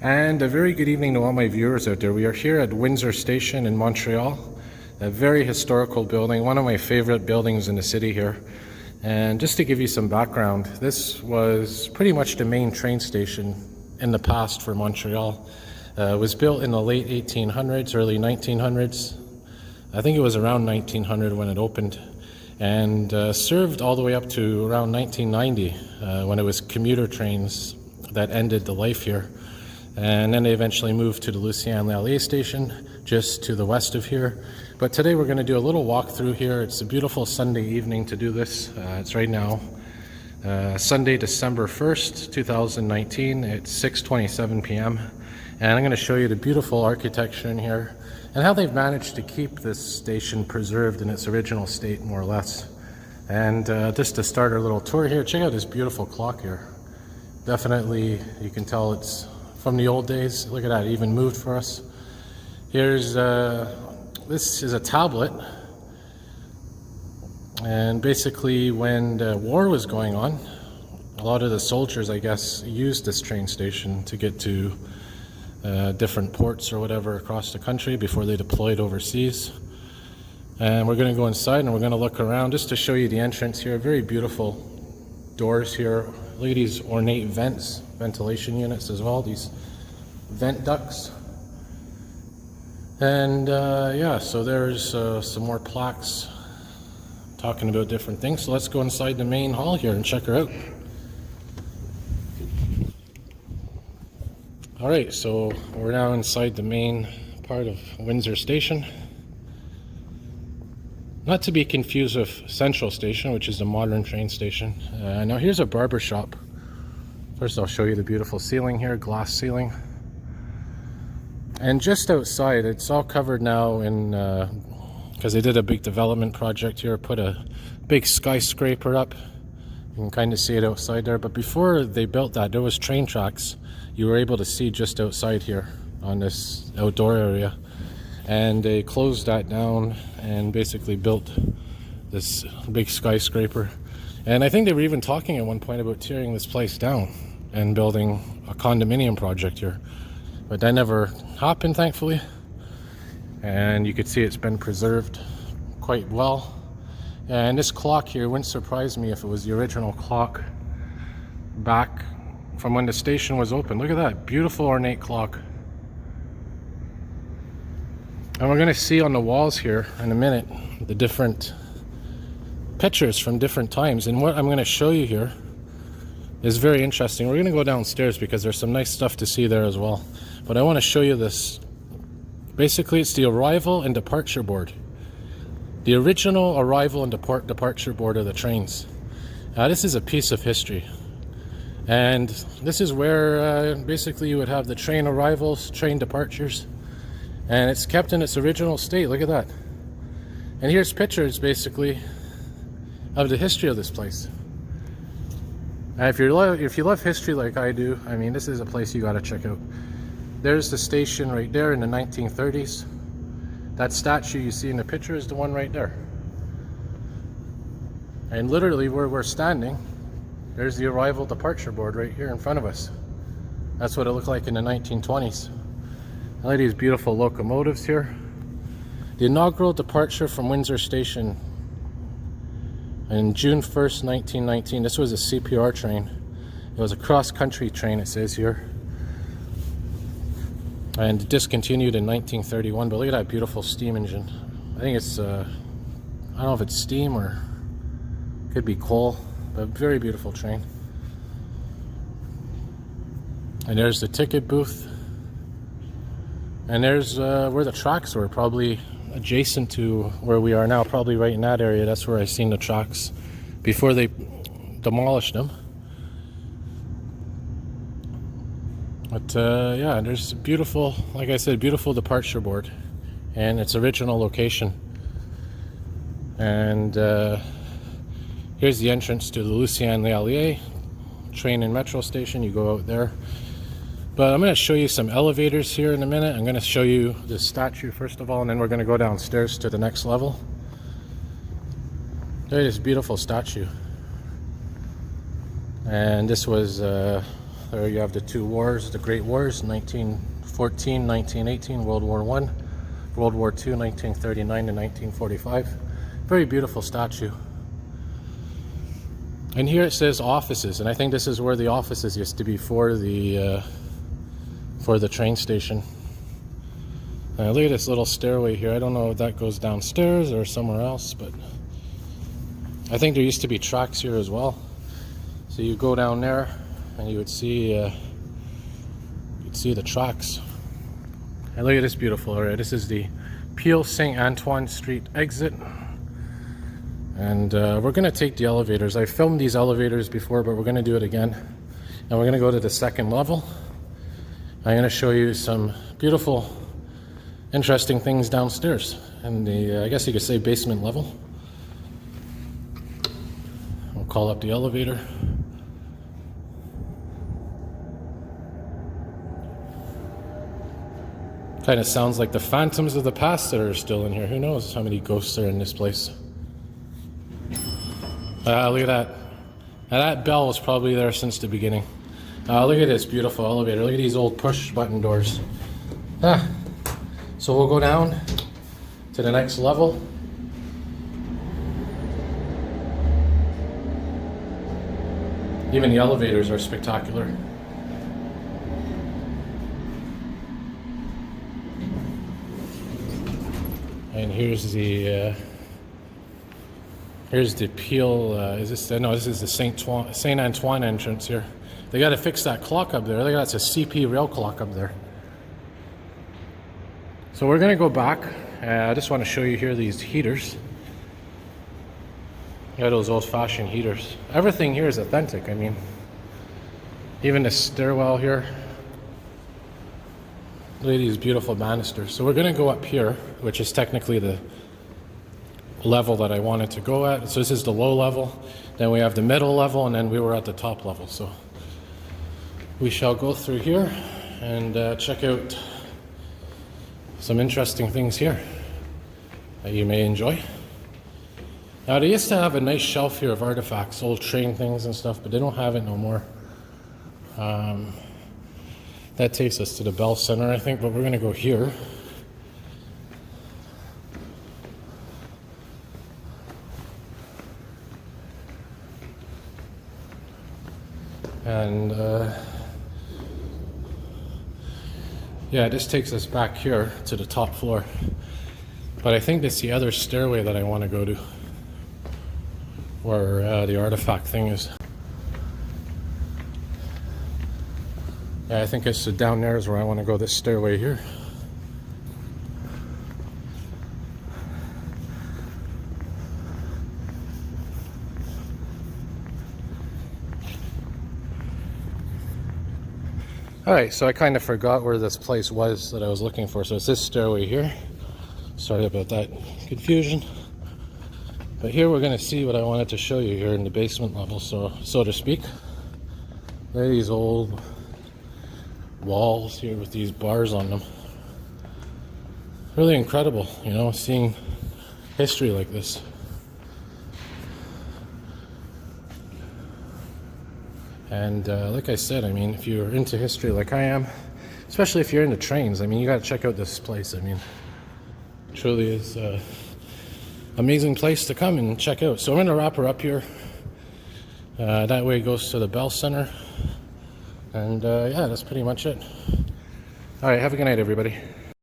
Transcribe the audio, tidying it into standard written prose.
And a very good evening to all my viewers out there. We are here at Windsor Station in Montreal, a very historical building, one of my favorite buildings in the city here. And just to give you some background, this was pretty much the main train station in the past for Montreal. It was built in the late 1800s, early 1900s. I think it was around 1900 when it opened, and served all the way up to around 1990 when it was commuter trains that ended the life here. And then they eventually moved to the Lucien-Lallier station just to the west of here. But today we're going to do a little walk through here. It's a beautiful Sunday evening to do this. It's right now Sunday, December 1st, 2019. It's 6:27 p.m. And I'm going to show you the beautiful architecture in here and how they've managed to keep this station preserved in its original state, more or less. And just to start our little tour here, check out this beautiful clock here. Definitely, you can tell it's from the old days. Look at that, it even moved for us. Here's, this is a tablet. And basically when the war was going on, a lot of the soldiers, I guess, used this train station to get to different ports or whatever across the country before they deployed overseas. And we're going to go inside and we're going to look around just to show you the entrance here. Very beautiful doors here. Look at these ornate vents, ventilation units as well, these vent ducts. And yeah, so there's some more plaques talking about different things. So let's go inside the main hall here and check her out. Alright, so we're now inside the main part of Windsor Station. Not to be confused with Central Station, which is a modern train station. Now here's a barber shop. First I'll show you the beautiful ceiling here, glass ceiling. And just outside, it's all covered now in, because they did a big development project here, put a big skyscraper up. You can kind of see it outside there, but before they built that, there was train tracks you were able to see just outside here on this outdoor area. And they closed that down and basically built this big skyscraper. And I think they were even talking at one point about tearing this place down and building a condominium project here. But that never happened, thankfully. And you could see it's been preserved quite well. And this clock here wouldn't surprise me if it was the original clock back from when the station was open. Look at that beautiful ornate clock. And we're going to see on the walls here in a minute the different pictures from different times. And what I'm going to show you here is very interesting. We're going to go downstairs because there's some nice stuff to see there as well. But I want to show you this. Basically, it's the arrival and departure board. The original arrival and departure board of the trains. This is a piece of history. And this is where basically you would have the train arrivals, train departures. And it's kept in its original state. Look at that. And here's pictures basically of the history of this place. And if you love history like I do, I mean, this is a place you got to check out. There's the station right there in the 1930s. That statue you see in the picture is the one right there. And literally where we're standing, there's the arrival departure board right here in front of us. That's what it looked like in the 1920s. I like these beautiful locomotives here. The inaugural departure from Windsor Station on June 1st, 1919. This was a CPR train. It was a cross-country train, it says here. And discontinued in 1931. But look at that beautiful steam engine. I think it's, I don't know if it's steam or could be coal. But very beautiful train. And there's the ticket booth. And there's where the tracks were, probably adjacent to where we are now, probably right in that area. That's where I seen the tracks before they demolished them. But yeah, there's a beautiful, like I said, beautiful departure board and its original location. And here's the entrance to the Lucien-Lallier train and metro station. You go out there. But I'm going to show you some elevators here in a minute. I'm going to show you the statue first of all, and then we're going to go downstairs to the next level. There's this beautiful statue. And this was, I There you have the two wars, the Great Wars, 1914, 1918, World War I, World War II, 1939 to 1945. Very beautiful statue. And here it says offices, and I think this is where the offices used to be for the train station. Look at this little stairway here. I don't know if that goes downstairs or somewhere else, but I think there used to be tracks here as well. So you go down there and you would see you'd see the tracks. And look at this beautiful area. This is the Peel St. Antoine Street exit. And we're gonna take the elevators. I filmed these elevators before, but we're gonna do it again. And we're gonna go to the second level. I'm gonna show you some beautiful, interesting things downstairs in the, I guess you could say, basement level. We'll call up the elevator. Kind of sounds like the phantoms of the past that are still in here. Who knows how many ghosts are in this place. Look at that. Now that bell was probably there since the beginning. Look at this beautiful elevator. Look at these old push button doors. So we'll go down to the next level. Even the elevators are spectacular. And here's the Peel. Is this? No, this is the Saint Antoine entrance here. They got to fix that clock up there. Look, that's a CP rail clock up there. So we're gonna go back. I just want to show you here these heaters. Yeah, those old-fashioned heaters. Everything here is authentic. I mean, even the stairwell here. Look at these beautiful banisters. So we're gonna go up here, which is technically the level that I wanted to go at. So this is the low level. Then we have the middle level, and then we were at the top level. So we shall go through here and check out some interesting things here that you may enjoy. Now they used to have a nice shelf here of artifacts, old train things and stuff, but they don't have it no more. That takes us to the Bell Center, I think, but we're gonna go here. And yeah, this takes us back here to the top floor. But I think that's the other stairway that I want to go to, where the artifact thing is. Yeah, I think it's down there is where I want to go, this stairway here. Alright, so I kind of forgot where this place was that I was looking for. So it's this stairway here. Sorry about that confusion. But here we're going to see what I wanted to show you here in the basement level, so to speak. There are these old walls here with these bars on them. Really incredible, you know, seeing history like this. And like I said, I mean, if you're into history like I am, especially if you're into trains, I mean, you got to check out this place. I mean, it truly is an amazing place to come and check out. So I'm going to wrap her up here. That way it goes to the Bell Center. And yeah, that's pretty much it. All right, have a good night, everybody.